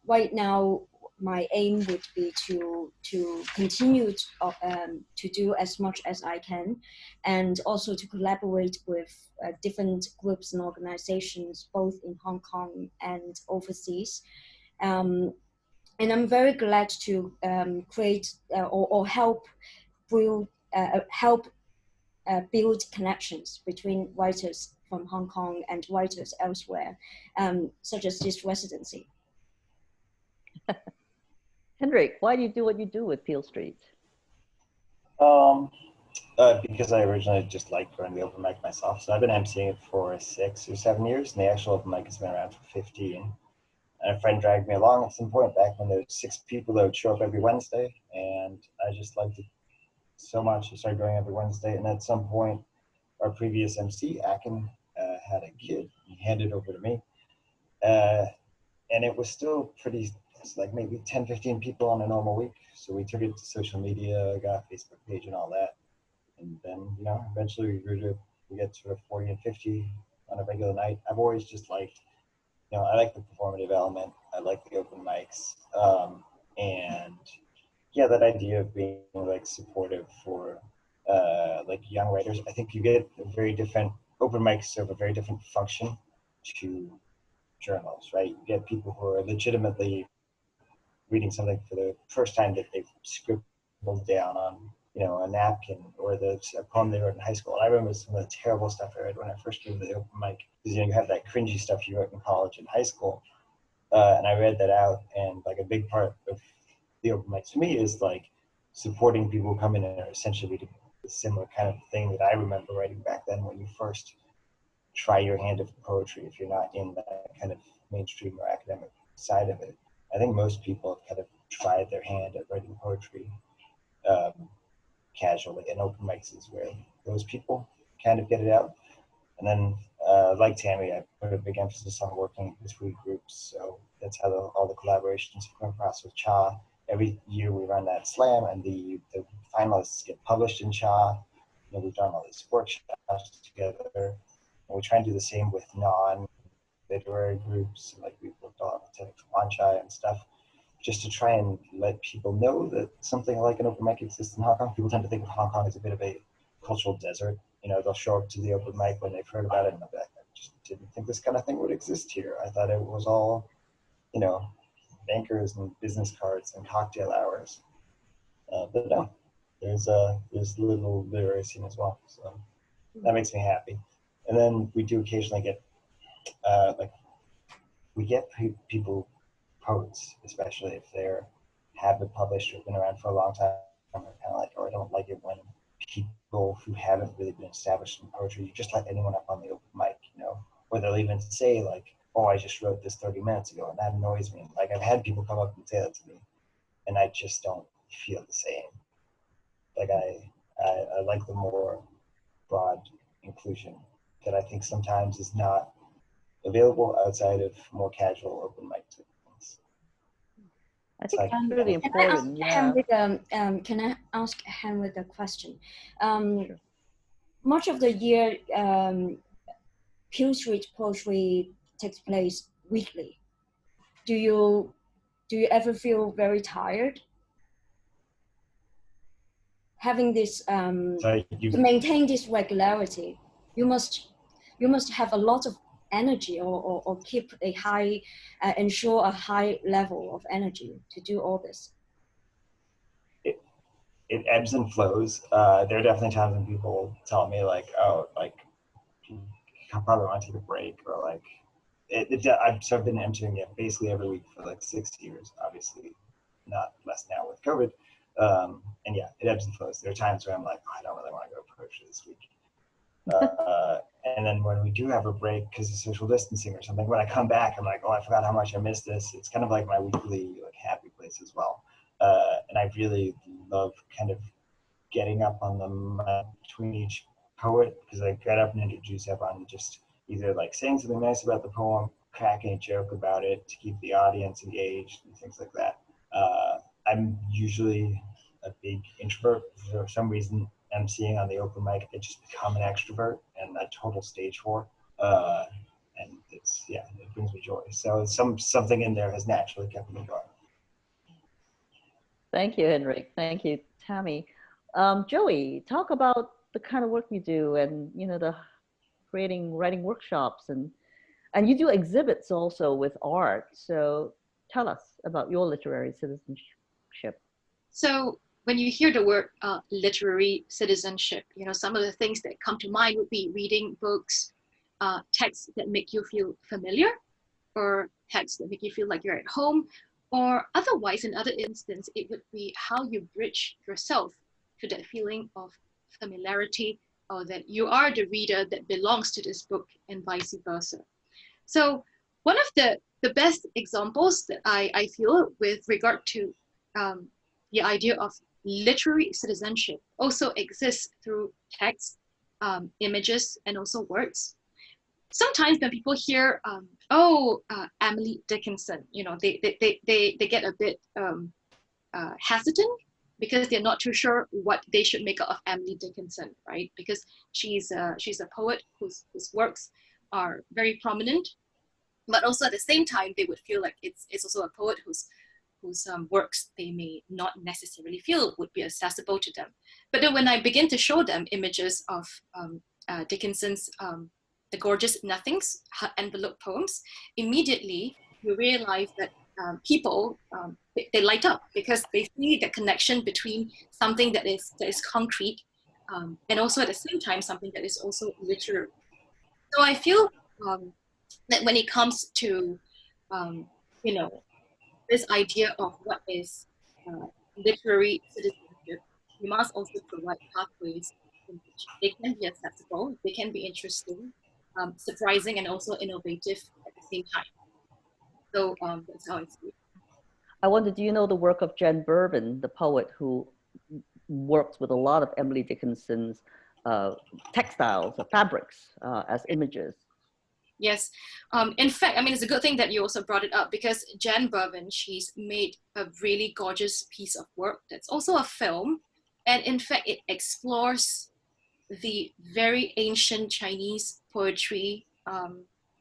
right now, my aim would be to continue to do as much as I can, and also to collaborate with different groups and organizations, both in Hong Kong and overseas. And I'm very glad to create or help build connections between writers from Hong Kong and writers elsewhere, such as this residency. Henrik, why do you do what you do with Peel Street? Because I originally just liked running the open mic myself. So I've been emceeing it for 6 or 7 years, and the actual open mic has been around for 15. And a friend dragged me along at some point back when there were 6 people that would show up every Wednesday, and I just liked it so much. I started going every Wednesday, and at some point, our previous MC, Akin, had a kid. He handed it over to me, and it was still pretty. It's like maybe 10, 15 people on a normal week. So we took it to social media, got a Facebook page and all that. And then, eventually we grew to, we get sort of 40 and 50 on a regular night. I've always just liked, I like the performative element. I like the open mics. And yeah, that idea of being like supportive for like young writers, I think you get a very different, open mics serve a very different function to journals, right? You get people who are legitimately reading something for the first time that they've scribbled down on, you know, a napkin, or a poem they wrote in high school. And I remember some of the terrible stuff I read when I first came to the open mic, because, you know, you have that cringy stuff you wrote in college and high school. And I read that out, and like a big part of the open mic to me is like supporting people who come in and are essentially reading the similar kind of thing that I remember writing back then when you first try your hand at poetry, if you're not in that kind of mainstream or academic side of it. I think most people have kind of tried their hand at writing poetry casually, and open mics is where those people kind of get it out. And then, like Tammy, I put a big emphasis on working between groups, so that's how all the collaborations come across with CHA. Every year we run that slam, and the finalists get published in CHA. You know, we've done all these workshops together, and we try and do the same with non-literary groups, like we've worked on with Wanchai and stuff, just to try and let people know that something like an open mic exists in Hong Kong. People tend to think of Hong Kong as a bit of a cultural desert. You know, they'll show up to the open mic when they've heard about it, and they'll be like, I just didn't think this kind of thing would exist here. I thought it was all, you know, bankers and business cards and cocktail hours. But no, there's little literary scene as well. So that makes me happy. And then we do occasionally get, people, poets, especially if they're have been published or been around for a long time, are kind of like, or I don't like it when people who haven't really been established in poetry, you just let anyone up on the open mic, you know, or they'll even say like, oh, I just wrote this 30 minutes ago, and that annoys me. Like, I've had people come up and say that to me, and I just don't feel the same. Like, I like the more broad inclusion that I think sometimes is not available outside of more casual open mic things. I think like, it's really important. Yeah. Can I ask Henrik a question? Sure. Much of the year, Peel Street Poetry takes place weekly. Do you ever feel very tired? Having this to maintain this regularity, you must have a lot of energy, or keep a high, ensure a high level of energy to do all this. It ebbs and flows. There are definitely times when people tell me like, oh, like, I probably want to take a break, or like, I've been entering it basically every week for like 6 years, obviously not less now with COVID. And yeah, it ebbs and flows. There are times where I'm like, oh, I don't really want to go poetry this week. And then when we do have a break because of social distancing or something, when I come back, I'm like, oh, I forgot how much I missed this. It's kind of like my weekly like happy place as well. And I really love kind of getting up on the between each poet, because I get up and introduce everyone, just either like saying something nice about the poem, cracking a joke about it to keep the audience engaged and things like that. I'm usually a big introvert. For some reason, emceeing on the open mic, I just become an extrovert and a total stage whore. And it's, yeah, it brings me joy. So something in there has naturally kept me going. Thank you, Henrik. Thank you, Tammy. Joey, talk about the kind of work you do, and you know, the writing workshops, and you do exhibits also with art. So tell us about your literary citizenship. So when you hear the word literary citizenship, you know, some of the things that come to mind would be reading books, texts that make you feel familiar, or texts that make you feel like you're at home, or otherwise, in other instances, it would be how you bridge yourself to that feeling of familiarity, or that you are the reader that belongs to this book, and vice versa. So one of the best examples that I feel with regard to the idea of literary citizenship also exists through text, images, and also words. Sometimes when people hear, Emily Dickinson, you know, they get a bit hesitant, because they're not too sure what they should make of Emily Dickinson, right? Because she's a poet whose works are very prominent, but also at the same time, they would feel like it's also a poet whose whose works they may not necessarily feel would be accessible to them. But then when I begin to show them images of Dickinson's The Gorgeous Nothings, envelope poems, immediately you realize that people, they light up because they see the connection between something that is concrete and also at the same time something that is also literary. So I feel that when it comes to this idea of what is literary citizenship, we must also provide pathways in which they can be accessible, they can be interesting, surprising, and also innovative at the same time. So that's how I see it. I wonder, do you know the work of Jen Bervin, the poet who works with a lot of Emily Dickinson's textiles or fabrics as images? Yes. In fact, I mean, it's a good thing that you also brought it up because Jen Bervin, she's made a really gorgeous piece of work that's also a film. And in fact, it explores the very ancient Chinese poetry. I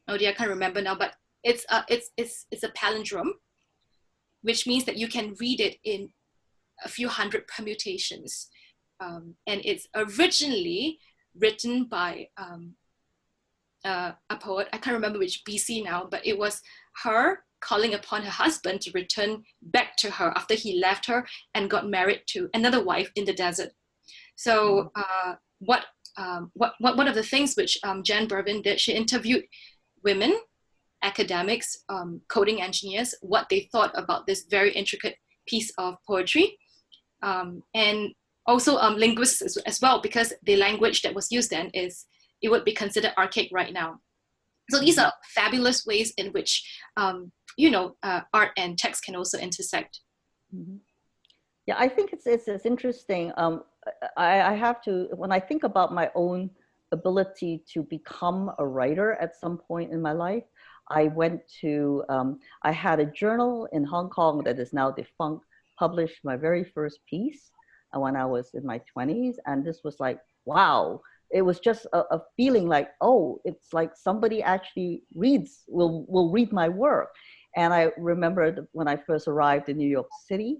can't remember now, but it's a palindrome, which means that you can read it in a few hundred permutations. And it's originally written by a poet, I can't remember which BC now, but it was her calling upon her husband to return back to her after he left her and got married to another wife in the desert. So one of the things which Jen Bervin did, she interviewed women, academics, coding engineers, what they thought about this very intricate piece of poetry, and also linguists as well, because the language that was used then it would be considered archaic right now. So these are fabulous ways in which, art and text can also intersect. Mm-hmm. Yeah, I think it's interesting. I have to, when I think about my own ability to become a writer at some point in my life, I went to, I had a journal in Hong Kong that is now defunct, published my very first piece when I was in my 20s. And this was like, wow. It was just a feeling like, oh, it's like somebody actually will read my work. And I remember when I first arrived in New York City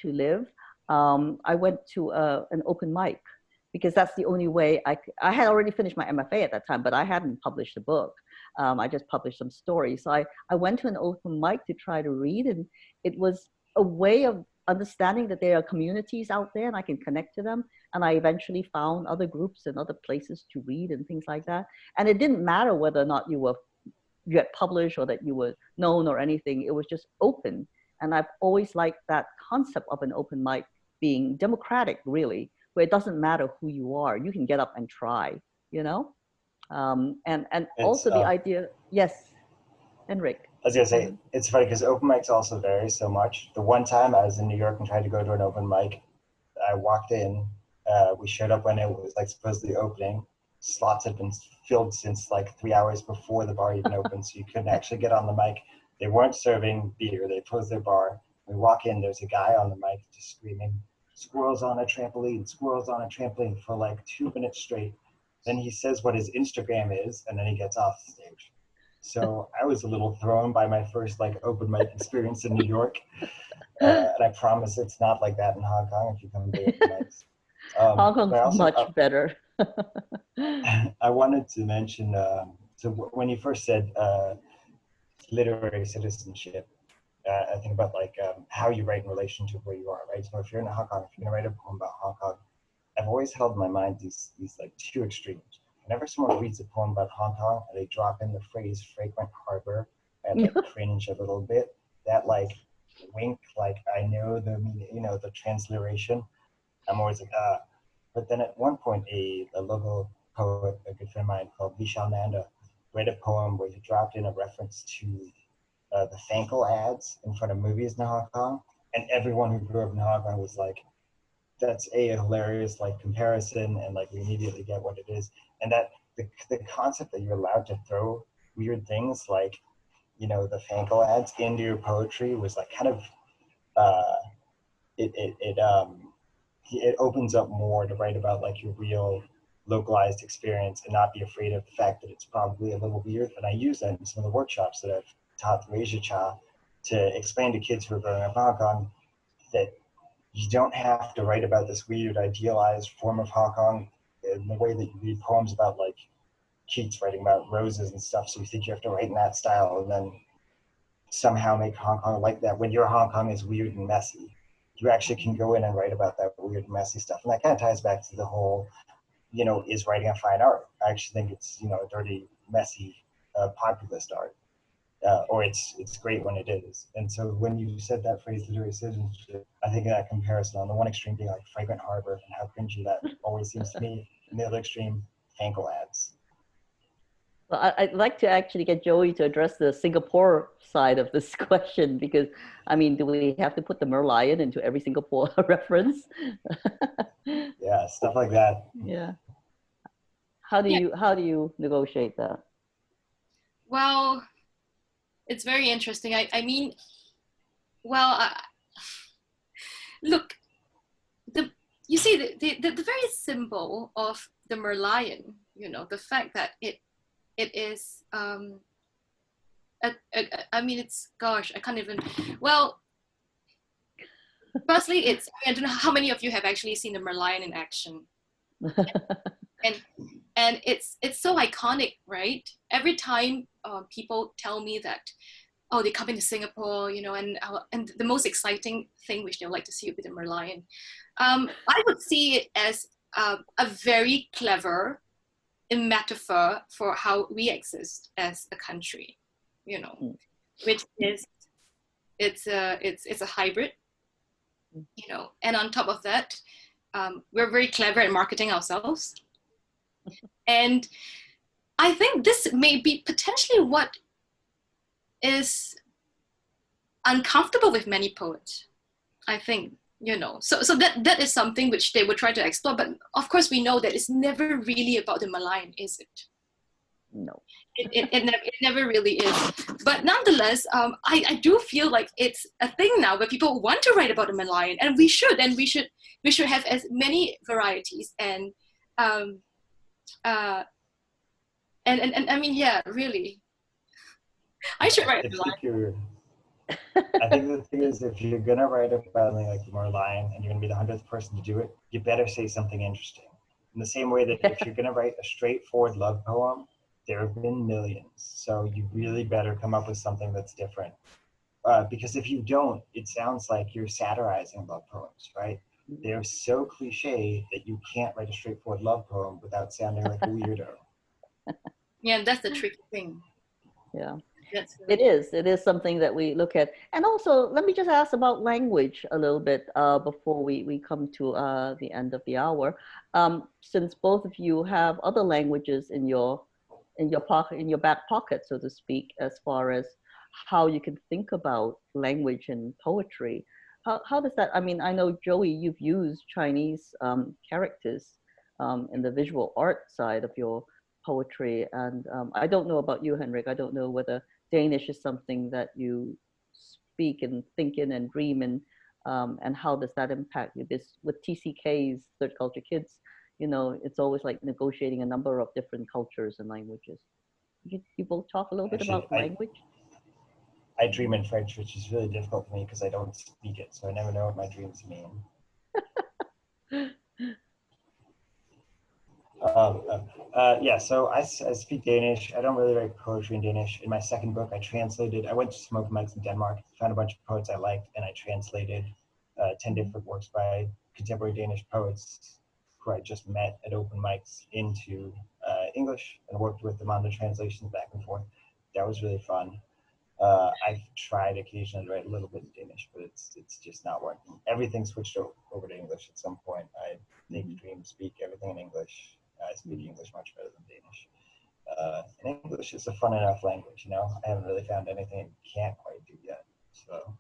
to live, I went to an open mic because that's the only way I had already finished my MFA at that time, but I hadn't published a book. I just published some stories. So I went to an open mic to try to read, and it was a way of understanding that there are communities out there and I can connect to them. And I eventually found other groups and other places to read and things like that. And it didn't matter whether or not you had published or that you were known or anything. It was just open. And I've always liked that concept of an open mic being democratic, really, where it doesn't matter who you are. You can get up and try, you know? And also the idea, yes, Henrik. I was gonna say, it's funny because open mics also vary so much. The one time I was in New York and tried to go to an open mic, I walked in, we showed up when it was like supposedly opening. Slots had been filled since like 3 hours before the bar even opened, so you couldn't actually get on the mic. They weren't serving beer, they closed their bar. We walk in, there's a guy on the mic just screaming, "Squirrels on a trampoline, squirrels on a trampoline," for like 2 minutes straight. Then he says what his Instagram is, and then he gets off the stage. So I was a little thrown by my first like open mic experience in New York. And I promise it's not like that in Hong Kong if you come to open mics. Hong Kong's much better. I wanted to mention, so when you first said literary citizenship, I think about like how you write in relation to where you are, right? So if you're in Hong Kong, if you're gonna write a poem about Hong Kong, I've always held in my mind these like two extremes. Whenever someone reads a poem about Hong Kong and they drop in the phrase fragrant harbor and like cringe a little bit, that like wink, like I know the meaning, you know, the transliteration, I'm always like, ah. But then at one point, a local poet, a good friend of mine called Vishal Nanda, read a poem where he dropped in a reference to the Thankful ads in front of movies in Hong Kong. And everyone who grew up in Hong Kong was like, that's a hilarious like comparison, and like we immediately get what it is. And that the concept that you're allowed to throw weird things like, you know, the Thankful ads into your poetry was like kind of it opens up more to write about like your real localized experience and not be afraid of the fact that it's probably a little weird. And I use that in some of the workshops that I've taught through Asia Cha to explain to kids who are growing up in Hong Kong that you don't have to write about this weird idealized form of Hong Kong in the way that you read poems about like Keats writing about roses and stuff. So you think you have to write in that style and then somehow make Hong Kong like that when your Hong Kong is weird and messy. You actually can go in and write about that weird and messy stuff. And that kind of ties back to the whole, you know, is writing a fine art? I actually think it's, you know, a dirty, messy, populist art. Or it's great when it is. And so when you said that phrase, literary citizenship, I think that comparison on the one extreme being like Fragrant Harbor and how cringy that always seems to me, and the other extreme, Fankel ads. Well, I'd like to actually get Joey to address the Singapore side of this question, because, I mean, do we have to put the merlion into every Singapore reference? Yeah, stuff like that. Yeah. How do you negotiate that? Well, it's very interesting. I mean, well, look, you see the very symbol of the merlion, you know, the fact that it is, I mean, it's, gosh, I can't even, well, firstly, it's, I don't know how many of you have actually seen the merlion in action. And it's so iconic, right? Every time people tell me that, oh, they come into Singapore, you know, and the most exciting thing which they would like to see would be the merlion. I would see it as a very clever metaphor for how we exist as a country, you know, which is it's a hybrid, you know, and on top of that, we're very clever at marketing ourselves. And I think this may be potentially what is uncomfortable with many poets, I think, you know. So that is something which they would try to explore. But of course, we know that it's never really about the merlion, is it? No. It never really is. But nonetheless, I do feel like it's a thing now where people want to write about the merlion, and we should have as many varieties and I mean, yeah, really. I should write a merlion. I think the thing is, if you're gonna write about something like the merlion and you're gonna be the 100th person to do it, you better say something interesting. In the same way that if you're gonna write a straightforward love poem, there have been millions. So you really better come up with something that's different. Because if you don't, it sounds like you're satirizing love poems, right? They're so cliche that you can't write a straightforward love poem without sounding like a weirdo. Yeah, that's the tricky thing. Yeah. Really It is something that we look at. And also, let me just ask about language a little bit before we come to the end of the hour. Since both of you have other languages in your pocket, in your back pocket, so to speak, as far as how you can think about language and poetry. How does that, I mean, I know, Joey, you've used Chinese characters in the visual art side of your poetry. And I don't know about you, Henrik. I don't know whether Danish is something that you speak and think in and dream in, and how does that impact you? This with TCK's Third Culture Kids, you know, it's always like negotiating a number of different cultures and languages. You both talk a little bit about language? I dream in French, which is really difficult for me because I don't speak it, so I never know what my dreams mean. Yeah, so I speak Danish. I don't really write poetry in Danish. In my second book, I went to some open mics in Denmark, found a bunch of poets I liked, and I translated 10 different works by contemporary Danish poets who I just met at open mics into English and worked with them on the translations back and forth. That was really fun. I've tried occasionally to write a little bit in Danish, but it's just not working. Everything switched over to English at some point. I think dream speak everything in English. I speak English much better than Danish. And English is a fun enough language, you know. I haven't really found anything it can't quite do yet. So.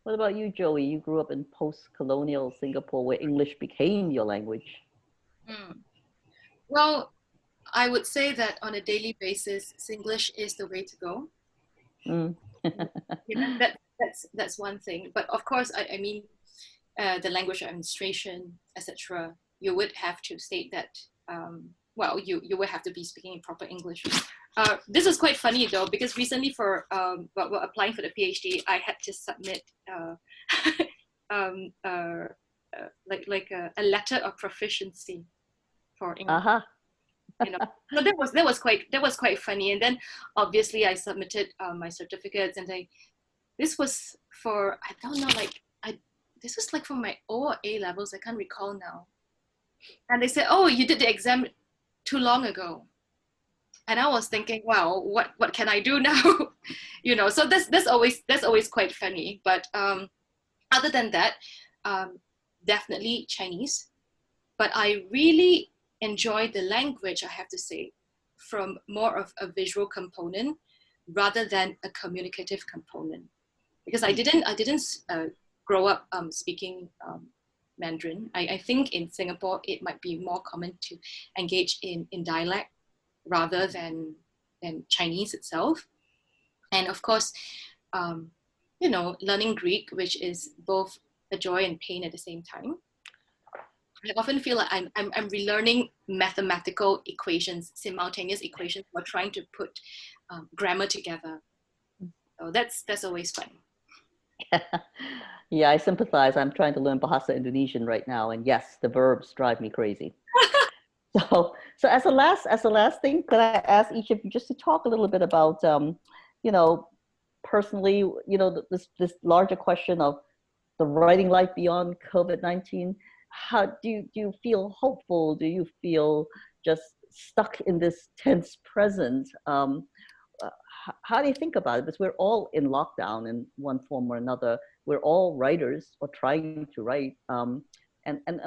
What about you, Joey? You grew up in post-colonial Singapore where English became your language. Well, I would say that on a daily basis, Singlish is the way to go. You know, that's one thing. But of course, I mean, the language administration, etc. You would have to state that well, you will have to be speaking in proper English. This is quite funny though, because recently for applying for the PhD, I had to submit like a letter of proficiency for English. Uh-huh. You know, so that was quite funny. And then obviously I submitted my certificates, and this was for, I don't know, like this was like for my O or A levels, I can't recall now. And they said, oh, you did the exam too long ago. And I was thinking, wow, what can I do now? You know, so that's always quite funny. But other than that, definitely Chinese. But I really enjoy the language, I have to say, from more of a visual component rather than a communicative component. Because I didn't grow up speaking Mandarin. I think in Singapore, it might be more common to engage in dialect rather than Chinese itself. And of course, you know, learning Greek, which is both a joy and pain at the same time. I often feel like I'm relearning mathematical equations, simultaneous equations, while trying to put grammar together. So that's always fun. Yeah, I sympathize. I'm trying to learn Bahasa Indonesian right now, and yes, the verbs drive me crazy. So as a last thing, could I ask each of you just to talk a little bit about, you know, personally, you know, this larger question of the writing life beyond COVID-19. How do you feel hopeful? Do you feel just stuck in this tense present? How do you think about it? Because we're all in lockdown in one form or another. We're all writers or trying to write. And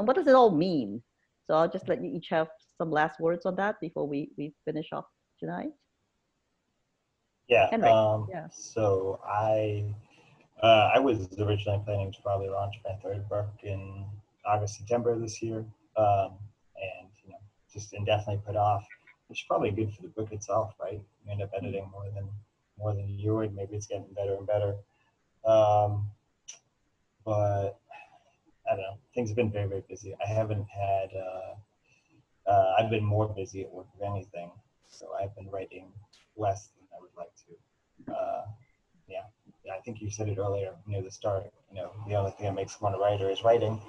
what does it all mean? So I'll just let you each have some last words on that before we finish off tonight. Yeah. Henrik, So I was originally planning to probably launch my third book in August, September this year, and you know, just indefinitely put off, which is probably good for the book itself, right? You end up editing more than you would. Maybe it's getting better and better, but I don't know. Things have been very, very busy. I haven't had. I've been more busy at work than anything, so I've been writing less than I would like to. Yeah, I think you said it earlier near the start. You know, the only thing that makes one a writer is writing.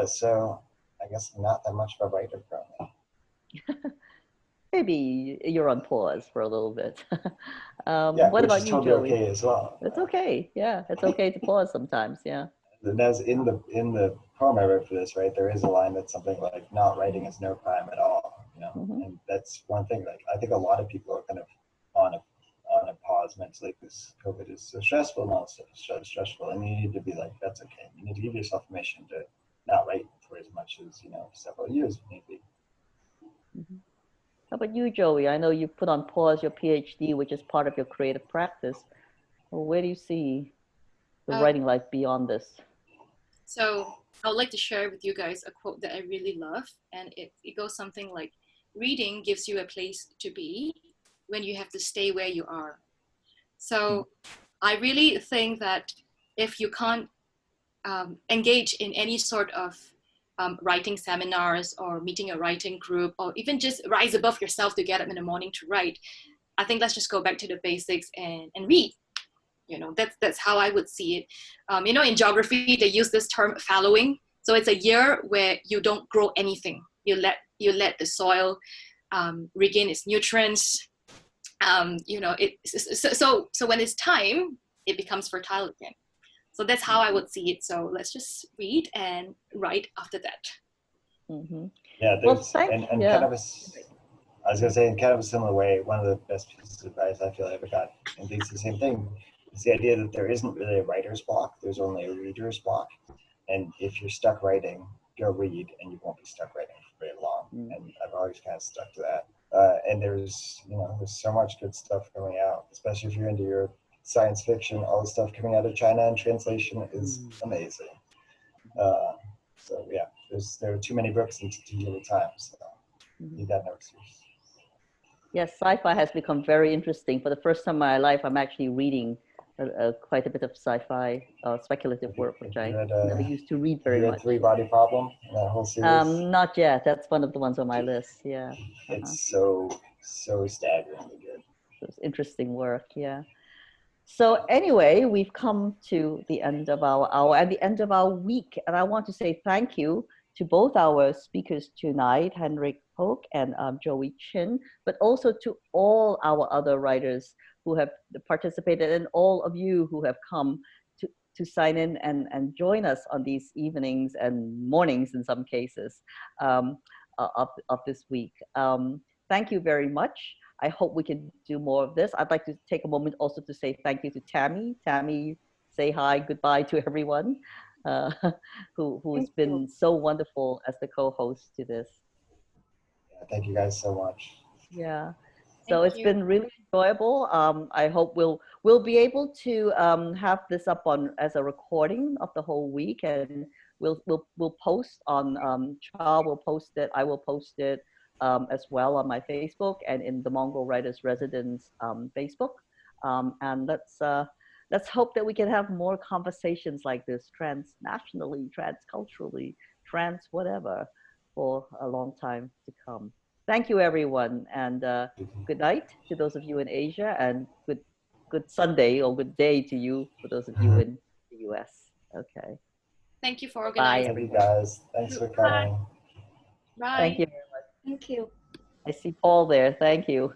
So I guess I'm not that much of a writer currently. Maybe you're on pause for a little bit. Yeah, what about you, totally Joey? okay as well. It's okay. Yeah, it's okay to pause sometimes. Yeah. And as in the poem I wrote for this, right, there is a line that's something like, "Not writing is no crime at all." You know, and that's one thing. Like, I think a lot of people are kind of on a pause mentally because COVID is so stressful and all so stressful, and you need to be like, that's okay. You need to give yourself permission to not write for as much as, you know, several years if need be. How about you, Joey? I know you put on pause your PhD, which is part of your creative practice. Well, where do you see the writing life beyond this? So I would like to share with you guys a quote that I really love, and it goes something like, "Reading gives you a place to be when you have to stay where you are." So I really think that if you can't engage in any sort of writing seminars or meeting a writing group, or even just rise above yourself to get up in the morning to write, I think let's just go back to the basics and read. You know, that's how I would see it. You know, in geography, they use this term fallowing. So it's a year where you don't grow anything. You let the soil regain its nutrients. You know, so when it's time, it becomes fertile again. So that's how I would see it. So let's just read and write after that. Yeah, there's and kind of I was gonna say, in kind of a similar way, one of the best pieces of advice I feel I ever got, and it's the same thing, is the idea that there isn't really a writer's block, there's only a reader's block. And if you're stuck writing, go read, and you won't be stuck writing for very long. And I've always kind of stuck to that. And there's so much good stuff coming out, especially if you're into your science fiction. All the stuff coming out of China in translation is amazing. So yeah, there are too many books and too little time, so you got no excuse. Yes, sci-fi has become very interesting. For the first time in my life, I'm actually reading quite a bit of sci-fi speculative work, which I never used to read very much. Three-Body Problem, that whole series? Not yet. That's one of the ones on my list. Yeah. It's so staggeringly good. It's interesting work. Yeah. So anyway, we've come to the end of our hour and the end of our week. And I want to say thank you to both our speakers tonight, Henrik HOEG and Joey Chin, but also to all our other writers who have participated and all of you who have come to sign in and join us on these evenings and mornings in some cases of this week. Thank you very much. I hope we can do more of this. I'd like to take a moment also to say thank you to Tammy. Tammy, say hi, goodbye to everyone who's been so wonderful as the co-host to this. Yeah, thank you guys so much. Yeah, so it's been really enjoyable. I hope we'll be able to have this up on as a recording of the whole week, and we'll post on Cha will post it, I will post it. As well on my Facebook and in the Mongrel Writers Residence Facebook. And let's hope that we can have more conversations like this transnationally, transculturally, trans whatever for a long time to come. Thank you, everyone. And good night to those of you in Asia, and good Sunday or good day to you for those of you in the US. Okay. Thank you for organizing. Thank you guys. Thanks for coming. Bye. Thank you. Thank you. I see Paul there. Thank you.